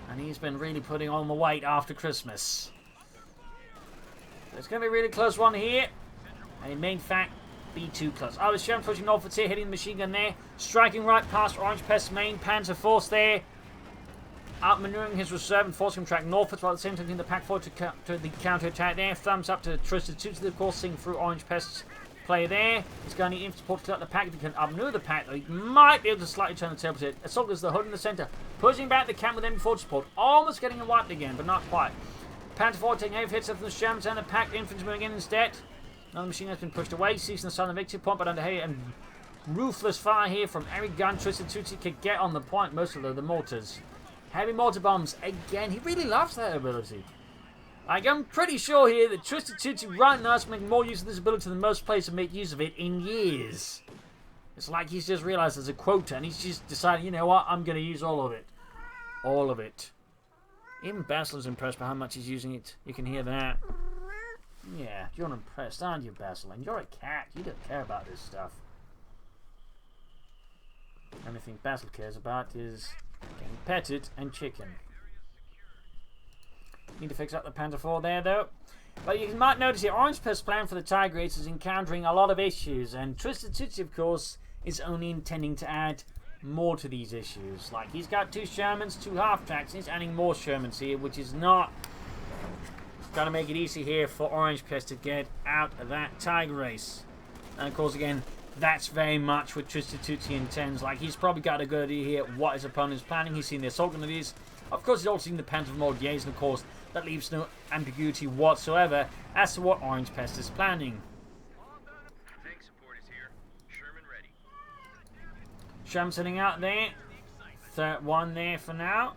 And he's been really putting on the weight after Christmas. So it's going to be a really close one here. And in main fact, be too close. I was Sherman pushing northwards here, hitting the machine gun there. Striking right past Orangepest's main Panzer force there. Outmaneuvering his reserve and forcing him to track northwards, while at the same time taking the pack forward to the counter-attack there. Thumbs up to TwistedTootsy, of course, seeing through Orangepest's play there. He's going to need infantry support to cut the pack. If he can outmaneuver the pack, though, he might be able to slightly turn the tables here. Assault is the hood in the centre. Pushing back the camp with enemy forward support. Almost getting him wiped again, but not quite. Panther forward taking heavy hits from the Shermans and the pack. The infantry moving in instead. Another machine has been pushed away, seizing the southern victory point, but under heavy and ruthless fire here from every gun TwistedTootsy could get on the point, most of the mortars. Heavy mortar bombs, again, he really loves that ability. Like, I'm pretty sure here that TwistedTootsy right now is making more use of this ability than most players have made use of it in years. It's like he's just realised there's a quota and he's just decided, you know what, I'm going to use all of it. All of it. Even Basile's impressed by how much he's using it. You can hear that. Yeah, you're impressed, aren't you, Basile? And you're a cat. You don't care about this stuff. The only thing Basile cares about is getting petted and chicken. Need to fix up the Panther 4 there, though. But you might notice here, Orangepest's plan for the Tiger Race is encountering a lot of issues, and TwistedTootsy, of course, is only intending to add more to these issues. Like, he's got 2 Shermans, 2 half-tracks, and he's adding more Shermans here, which is not going to make it easy here for Orangepest to get out of that Tiger Race. And, of course, again, that's very much what TwistedTootsy intends. Like, he's probably got a good idea here what his opponent is planning. He's seen the Assault Grenadiers. Of course, he's also seen the Panther Mordiers, and, of course, that leaves no ambiguity whatsoever as to what Orangepest is planning. Tank support is here. Sherman ready. Sherman sitting out there. Third one there for now.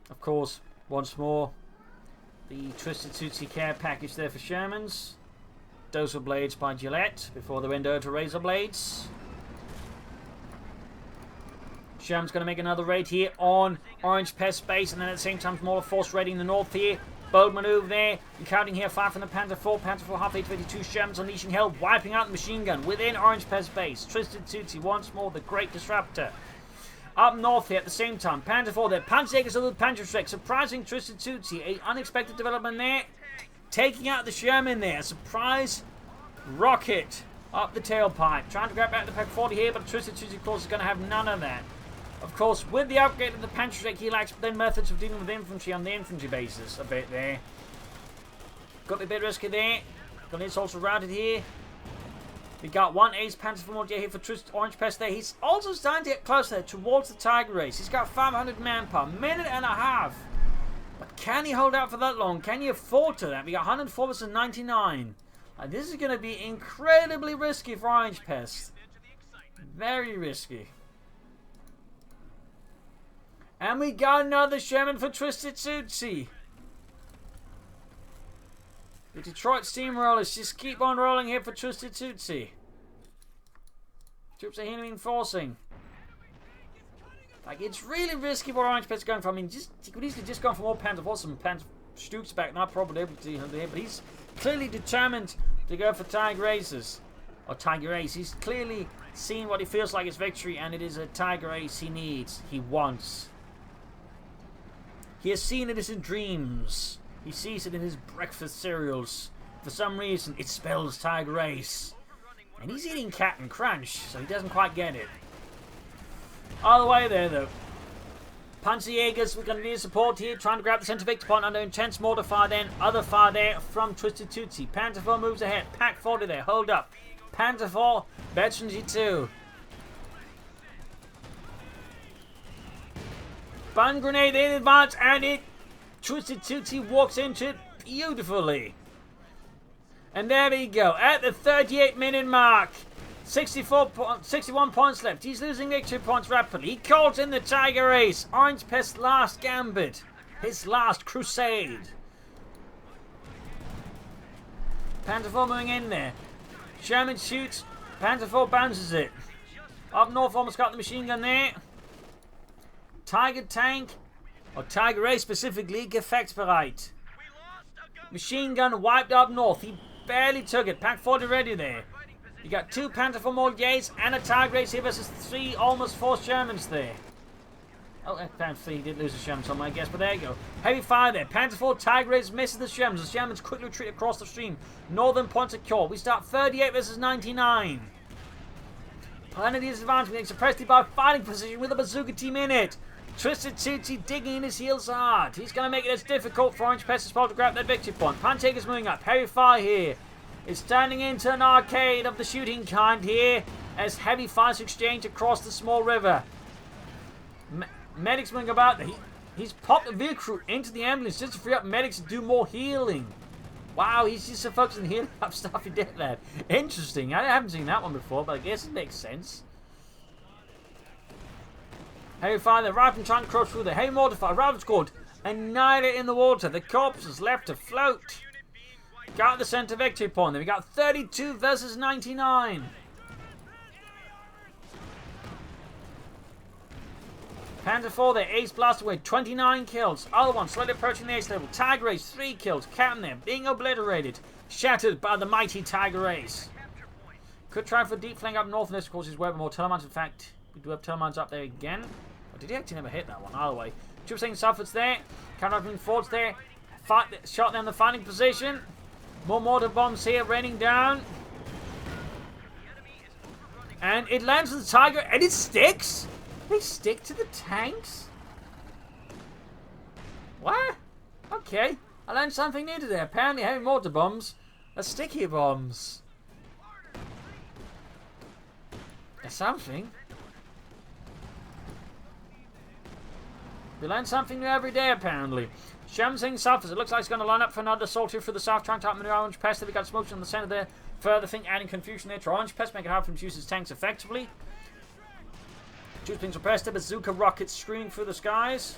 Of course, once more, the TwistedTootsy care package there for Shermans. Dozer blades by Gillette before the window to razor blades. Sherman's going to make another raid here on Orangepest base, and then at the same time, smaller force raiding the north here. Bold maneuver there. Encountering here 5 from the Panther 4. Panther 4 half 822. Sherman's unleashing hell, wiping out the machine gun within Orangepest base. TwistedTootsy once more, the great disruptor. Up north here at the same time, Panther 4 there. Panzerjägers of the Panther Strike, surprising TwistedTootsy. A unexpected development there. Taking out the Sherman there. Surprise rocket up the tailpipe. Trying to grab back the Pack 40 here, but TwistedTootsy, of course, is going to have none of that. Of course, with the upgrade of the Panther Strike, he lacks then methods of dealing with infantry on the infantry bases a bit there. Got a bit risky there. Got this also routed here. We got 1 ace Panther 4 here for Orangepest there. He's also starting to get closer towards the Tiger Race. He's got 500 manpower, minute and a half. But can he hold out for that long? Can he afford to that? We got 104 versus 99. This is going to be incredibly risky for Orangepest. Very risky. And we got another Sherman for TwistedTootsy. The Detroit Steamrollers just keep on rolling here for TwistedTootsy. Troops are reinforcing. Like, it's really risky what Orangepest going for. I mean, he could easily just go for more Panther 4, some Panther Stooks back, not probably able to do here, but he's clearly determined to go for Tiger Races. Or Tiger Race. He's clearly seen what he feels like is victory, and it is a Tiger Race he needs, he wants. He has seen it as in dreams. He sees it in his breakfast cereals. For some reason, it spells Tiger Race. And he's eating Captain Crunch, so he doesn't quite get it. All the way there, though. Panzerjägers, we're going to need support here, trying to grab the center victor point under intense mortar fire then. Other fire there from TwistedTootsy. Panther 4 moves ahead. Pack 40 there, hold up. Panther 4, Veteran G2. Bun grenade in advance, and it TwistedTootsy walks into it beautifully. And there we go. At the 38-minute mark, 61 points left. He's losing victory points rapidly. He calls in the Tiger Race. Orangepest's last gambit. His last crusade. Panther 4 moving in there. Sherman shoots. Panther 4 bounces it. Up north, almost got the machine gun there. Tiger tank, or Tiger Race specifically, gefechtsbereit. Machine gun wiped up north. He barely took it. Pack 40 ready there. You got 2 Panther 4 Mordiers and a Tiger Race here versus 3, almost 4 Shermans there. Oh, Panther 3 did lose a Sherman somewhere, I guess, but there you go. Heavy fire there. Panther 4 Tiger Race misses the Shermans. The Shermans quickly retreat across the stream. Northern point secure. We start 38 versus 99. Grenadiers advance, being suppressed by fighting position with a bazooka team in it. TwistedTootsy digging in his heels hard. He's going to make it as difficult for Orangepest as well to grab that victory point. Panzerjäger's moving up. Heavy fire here. It's turning into an arcade of the shooting kind here as heavy fires exchange across the small river. Medics moving about. He's popped a vehicle into the ambulance just to free up medics to do more healing. Wow, he's just so focused on healing up stuff he did that. Interesting. I haven't seen that one before, but I guess it makes sense. Heavy fire, the rifle trying to cross through there. Heavy mortar fire, rifle scored. Annihilate in the water. The corpses left to float. Got the center victory point. Then we got 32 versus 99. Panther 4 there, ace blasted away, 29 kills. Other one slowly approaching the ace level. Tiger Ace, 3 kills. Captain there, being obliterated. Shattered by the mighty Tiger Ace. Could try for a deep flank up north, and this, of course, is where more Telemines. In fact, we do have Telemines up there again. Or did he actually never hit that one? Either way. Troops taking Suffolk's there. Counter-opening forts there. Shot down the fighting position. More mortar bombs here raining down. And it lands on the Tiger, and it sticks? They stick to the tanks? What? Okay. I learned something new today. Apparently heavy mortar bombs are sticky bombs. That's something. We learn something new every day, apparently. Shamsing suffers. It looks like it's going to line up for another assault here for the south, trying to outmaneuver Orangepest. We got smokes in the center there. Further thing, adding confusion there to Orangepest, make it hard for him to use his tanks effectively. Troops being suppressed, bazooka rockets screaming through the skies.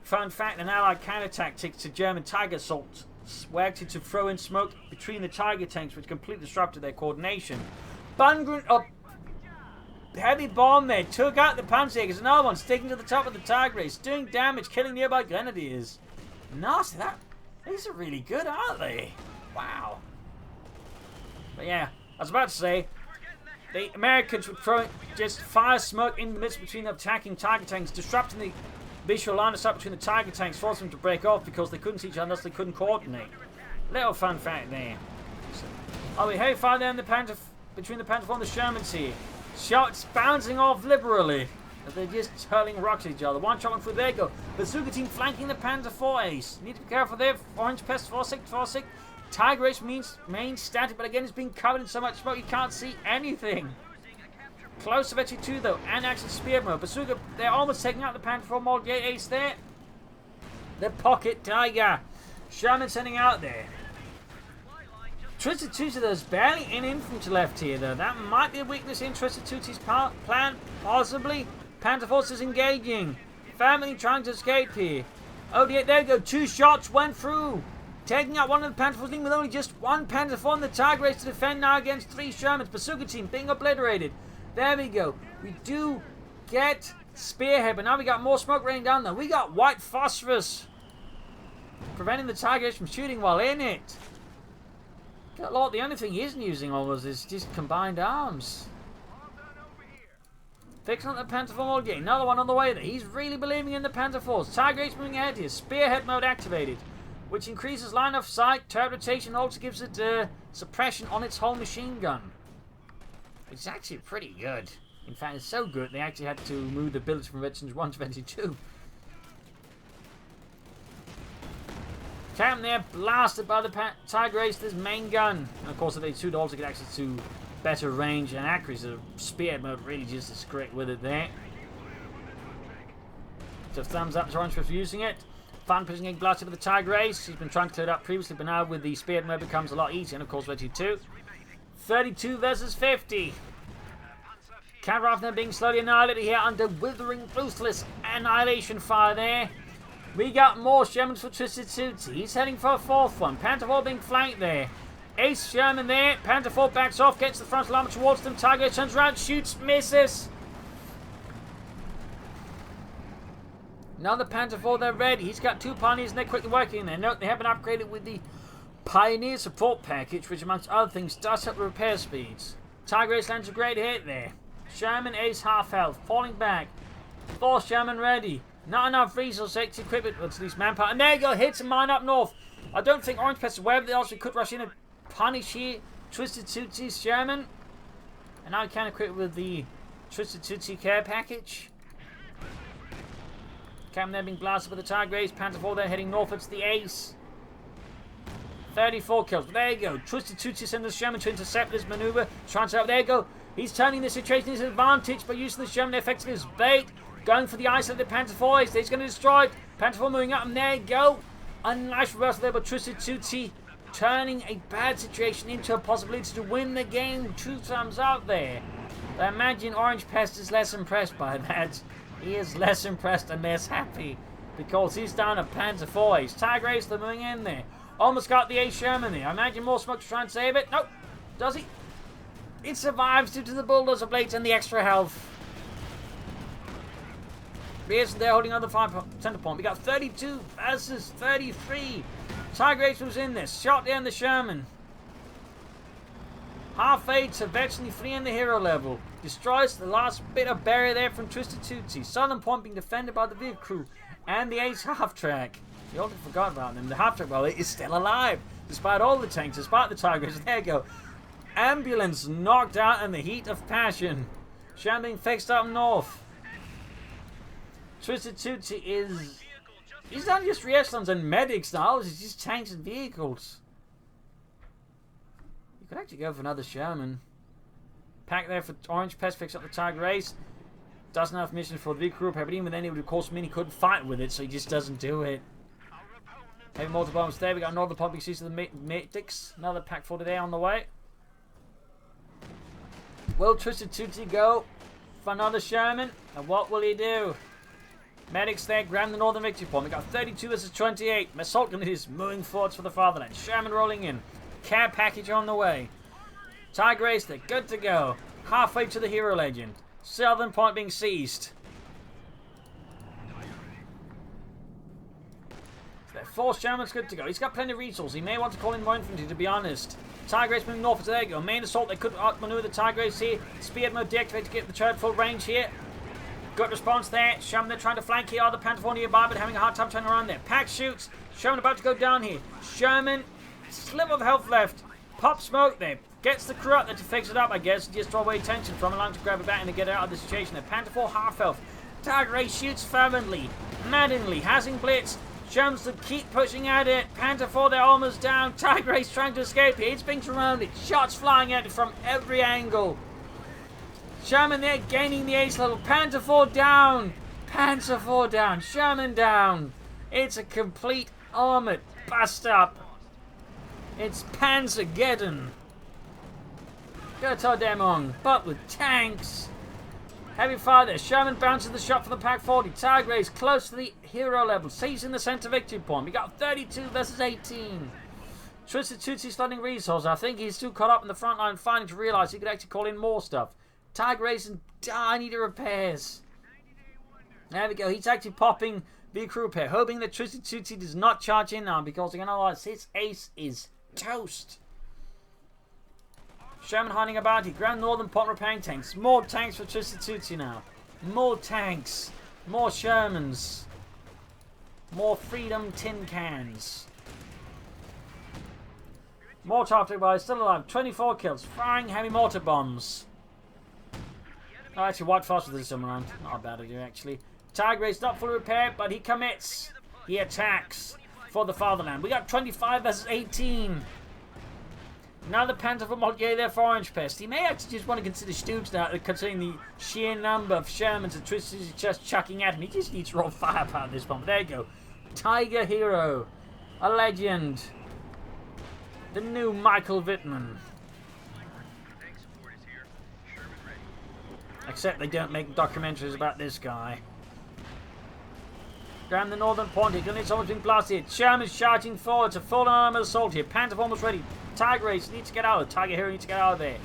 Fun fact, an allied counter tactic to German Tiger assaults were acted to throw in smoke between the Tiger tanks, which completely disrupted their coordination. Heavy bomb there took out the Panzerjägers. Another one sticking to the top of the Tiger Ace, doing damage, killing nearby grenadiers. Nasty. These are really good, aren't they? Wow. But yeah, I was about to say, the Americans would throw just fire smoke in the midst between the attacking Tiger tanks, disrupting the visual line of sight between the Tiger tanks, forcing them to break off because they couldn't see each other unless they couldn't coordinate. Little fun fact there. Oh, we heavy fire there in the between the Panther 4 and the Shermans here. Shots bouncing off liberally as they're just hurling rocks at each other. One shot went through. There you go. Bazooka team flanking the Panther 4 ace. Need to be careful there. Orangepest 4-6. Tiger Ace remains static, but again it's being covered in so much smoke you can't see anything. Close to Vetchi 2 though, and actually spear mode. Bazooka, they're almost taking out the Panther 4 Mod ace there. The Pocket Tiger. Sherman sending out there. TwistedTootsy, there's barely any infantry left here though. That might be a weakness in TwistedTootsy's plan, possibly. Panther forces engaging. Family trying to escape here. Oh, there you go. 2 shots went through. Taking out one of the Panther 4s, with only just 1 Panther 4 in the Tiger Ace to defend now against 3 Shermans. Bazooka team being obliterated. There we go. We do get Spearhead, but now we got more smoke raining down there. We got white phosphorus preventing the Tiger Ace from shooting while in it. Got a lot. The only thing he isn't using almost is just combined arms. Fixing up the Panther 4 mode again. Another one on the way there. He's really believing in the Panther 4s. Tiger Ace moving ahead here. Spearhead mode activated, which increases line of sight, turret rotation, also gives it suppression on its whole machine gun. Which is actually pretty good. In fact, it's so good they actually had to move the bullets from Veterans 1 to 22. Cam there, blasted by the Tiger Ace's main gun. And of course, if they shoot, also get access to better range and accuracy. The spear mode really just is great with it there. So thumbs up to Orangepest for using it. Fun pushing getting blasted with the Tiger Ace. He's been trying to clear it up previously, but now with the spear mode becomes a lot easier. And of course, 22. 32 versus 50. Counter being slowly annihilated here under withering, ruthless annihilation fire there. We got more Shermans for TwistedTootsy. He's heading for a 4th one. Panther 4 being flanked there. Ace Sherman there. Panther 4 backs off, gets the frontal armor towards them. Tiger turns around, shoots, misses. Now the Panther 4, they're ready. He's got 2 Pioneers and they're quickly working in there. Note they have been upgraded with the Pioneer Support Package, which amongst other things does up the repair speeds. Tiger Ace lands a great hit there. Sherman Ace half health, falling back. 4 Sherman ready. Not enough resources to equip it with these manpower. And there you go, hits a mine up north. I don't think Orangepest is aware of it. They also could rush in and punish here TwistedTootsy's Sherman. And now we can equip it with the TwistedTootsy care package. Captain there being blasted with the Tiger Ace. Panther 4 there heading northwards to the Ace. 34 kills. But there you go. TwistedTootsy sends the Sherman to intercept this maneuver. There you go. He's turning the situation to his advantage by using the Sherman effectively as bait. Going for the isolated Panther 4 Ace. He's going to destroy it. Panther 4 moving up, and there you go. A nice reversal there by TwistedTootsy, turning a bad situation into a possibility to win the game. 2 thumbs out there. I imagine Orangepest is less impressed by that. He is less impressed and less happy because he's down a Panzer 4 ace. Tiger ace, they're moving in there. Almost got the ace Sherman there. I imagine more smoke to try and save it. Nope. Does he? It survives due to the bulldozer blades and the extra health. Here's there holding another 5 center point. We got 32 versus 33. Tiger ace was in this. Shot down the Sherman. Half aid to virtually free in the hero level. Destroys the last bit of barrier there from TwistedTootsy. Southern point being defended by the vehicle crew and the ace half-track. You already forgot about them. The half-track, well, it is still alive. Despite all the tanks, despite the Tigers. There you go. Ambulance knocked out in the heat of passion. Sherman being fixed up north. TwistedTootsy is... He's not just re-echelons and medics now. He's just tanks and vehicles. You could actually go for another Sherman. Pack there for Orangepest, picks up the Tiger ace. Doesn't have mission for the vehicle group, but even then he would of course mean he couldn't fight with it, so he just doesn't do it. Heavy mortar bombs there. We got another public sees of the medics. Another pack for today on the way. Will TwistedTootsy go for another Sherman? And what will he do? Medics there, grab the northern victory point. We got 32 versus 28. Assault grenades moving forwards for the fatherland. Sherman rolling in. Care package on the way. Tiger ace, they're good to go. Halfway to the hero legend. Southern point being seized. That 4th Sherman's good to go. He's got plenty of resources. He may want to call in more infantry, to be honest. Tiger ace moving north. So there you go. Main assault, they could outmaneuver the Tiger ace here. Speed mode deactivated to get the turret full range here. Good response there. Sherman, they're trying to flank here. The Panther 4 nearby, but having a hard time turning around there. Pack shoots. Sherman about to go down here. Sherman, sliver of health left. Pop smoke there. Gets the crew out there to fix it up, I guess. Just draw away tension from allowing to grab it back and to get out of the situation. The Panther 4 half health. Tiger ace shoots fervently. Maddeningly. Hasn't blitz. Sherman's to keep pushing at it. Panther 4, they're almost down. Tiger ace trying to escape here. It's being surrounded. Shots flying at it from every angle. Sherman there gaining the ace level. Panther 4 down. Panther 4 down. Sherman down. It's a complete armored bust up. It's Panzergeddon. Go them on, but with tanks. Heavy fire there. Sherman bounces the shot for the Pack 40. Tiger ace close to the hero level. Seizing the center victory point. We got 32 versus 18. TwistedTootsy sliding resources. I think he's too caught up in the front line, finally to realize he could actually call in more stuff. Tiger ace and tiny to repairs. There we go. He's actually popping the crew repair, hoping that TwistedTootsy does not charge in now because you know what? His ace is toast. Sherman hiding about. He grabbed northern pot repairing tanks. More tanks for TwistedTootsy now. More tanks. More Shermans. More freedom tin cans. More top boys still alive. 24 kills. Firing heavy mortar bombs. Oh, actually, White Frost with this time around. Not a bad idea, actually. Tiger ace not fully repaired, but he commits. He attacks for the fatherland. We got 25 versus 18. Now the Panther from Moltke there for Orangepest. He may actually just want to consider Stooge now, considering the sheer number of Shermans that Twist is just chucking at him. He just needs raw firepower at this point. But there you go. Tiger hero. A legend. The new Michael Wittman. Except they don't make documentaries about this guy. Grab the northern point here. Grenades almost being blasted. Sherman's charging forward to full armor assault here. Panther almost ready. Tiger ace needs to get out. Tiger hero needs to get out of there.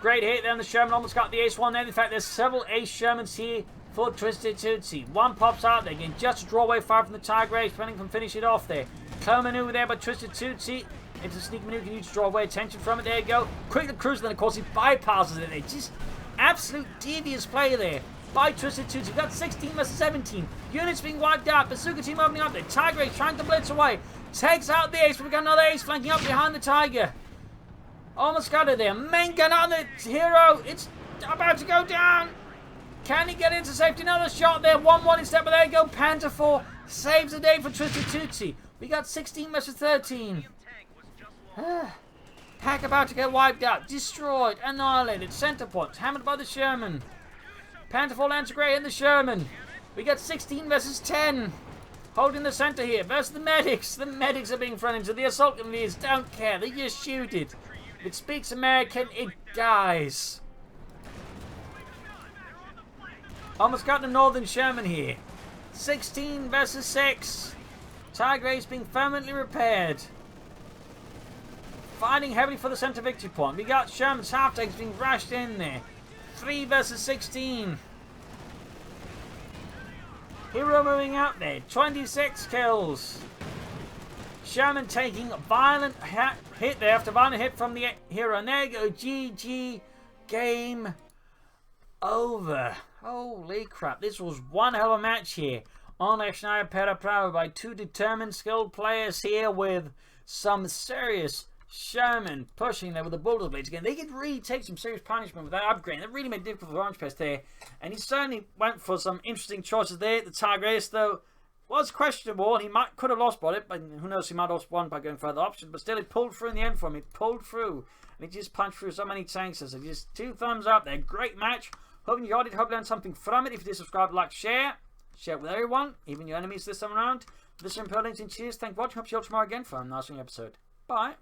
Great hit there on the Sherman. Almost got the ace one there. In fact, there's several ace Shermans here for TwistedTootsy. One pops out there. Again, just to draw away fire from the Tiger ace. Planning can finish it off there. Clone maneuver there by TwistedTootsy. It's a sneak maneuver. Can use to draw away attention from it. There you go. Quick the cruise. Then, of course, he bypasses it. It's just absolute devious play there by TwistedTootsy. We've got 16 versus 17. Units being wiped out. Bazooka team opening up there. Tiger ace trying to blitz away. Takes out the ace. We've got another ace flanking up behind the Tiger. Almost got it there. Main gun on the hero. It's about to go down. Can he get into safety? Another shot there. 1-1 instead. But there you go. Panther 4 saves the day for TwistedTootsy. We got 16 versus 13. Pack about to get wiped out. Destroyed. Annihilated. Center point. Hammered by the Sherman. Panther 4 lands grey in the Sherman. We got 16 versus 10. Holding the center here versus the medics. The medics are being thrown into the assault engineers. Don't care. They just shoot it. If it speaks American, it dies. Almost got the Northern Sherman here. 16 versus 6. Tigray being permanently repaired. Fighting heavily for the center victory point. We got Sherman's half tanks being rushed in there. 3 versus 16. Hero moving out there. 26 kills. Sherman taking a violent hit there after violent hit from the hero. And there you go. GG. Game over. Holy crap. This was one hell of a match here on Rechnaya Pereprava by two determined, skilled players here with some serious Sherman pushing there with the bulldog blades again. They could really take some serious punishment with that upgrade. That really made it difficult for Orangepest there. And he certainly went for some interesting choices there. The Tigray, though, was questionable. He could have lost by it, but who knows, he might have lost one by going for other options. But still, it pulled through in the end for him. It pulled through. And he just punched through so many tanks. So just 2 thumbs up there. Great match. Hope you enjoyed it. Hope you learned something from it. If you did, subscribe, like, share. Share it with everyone, even your enemies this time around. This is important. Cheers. Thank you for watching. Hope you see you all tomorrow again for a nice episode. Bye.